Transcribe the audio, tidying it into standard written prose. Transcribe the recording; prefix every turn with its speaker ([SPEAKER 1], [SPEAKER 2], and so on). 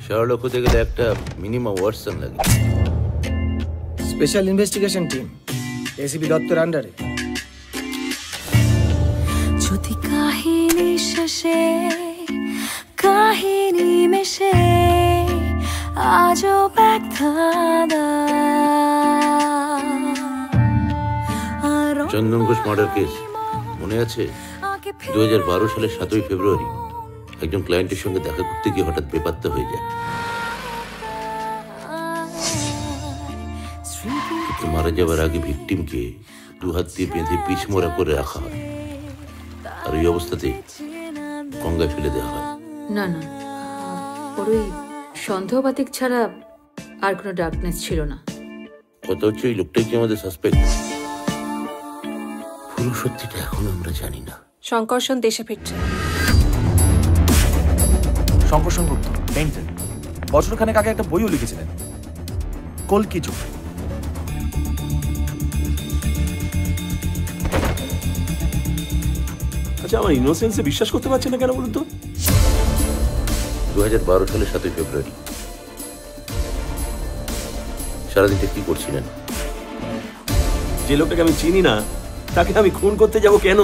[SPEAKER 1] Sherlock হতে গেলে একটা মিনিমাম ওয়াটসন লাগে।
[SPEAKER 2] স্পেশাল ইনভেস্টিগেশন টিম এসিপি দত্তর আন্ডারে।
[SPEAKER 3] যদি কাহিনী শেষে কাহিনী মেশে আজও ব্যথা
[SPEAKER 1] চন্দন ঘোষ মার্ডার কেস মনে আছে? 2012 সালের 7ই ফেব্রুয়ারি একজন ক্লায়েন্টের সঙ্গে দেখা করতে গিয়ে হঠাৎ বেপাত্তা হয়ে যায়। কিন্তু মারা যাওয়ার আগে ভিকটিমকে 2 হাত দিয়ে বেঁধে পিছমরা করে রাখা হয়, আর ওই অবস্থাতে গঙ্গায় ফেলে দেওয়া হয়।
[SPEAKER 4] না না, ওর ওই সন্দেহবাতিক ছাড়া আর কোনো ডার্কনেস ছিল না।
[SPEAKER 1] কথা হচ্ছে ওই লোকটাই কি আমাদের সাসপেক্ট? পুরো সত্যিটা এখনো আমরা জানি না।
[SPEAKER 5] শঙ্কর্ষণ দেশে ফিরছে।
[SPEAKER 6] শঙ্কর গুপ্ত পেইন্টার, বছরখানেক আগে একটা বইও লিখেছিলেন, কল্কি যুগ।
[SPEAKER 7] আচ্ছা, আমার ইনোসেন্সে বিশ্বাস করতে পারছেন না কেন বলুন তো?
[SPEAKER 1] 2012 সালের 7ই ফেব্রুয়ারি সারাদিনটা কি করছিলেন?
[SPEAKER 7] যে লোকটাকে আমি চিনি না তাকে আমি খুন করতে যাব কেন?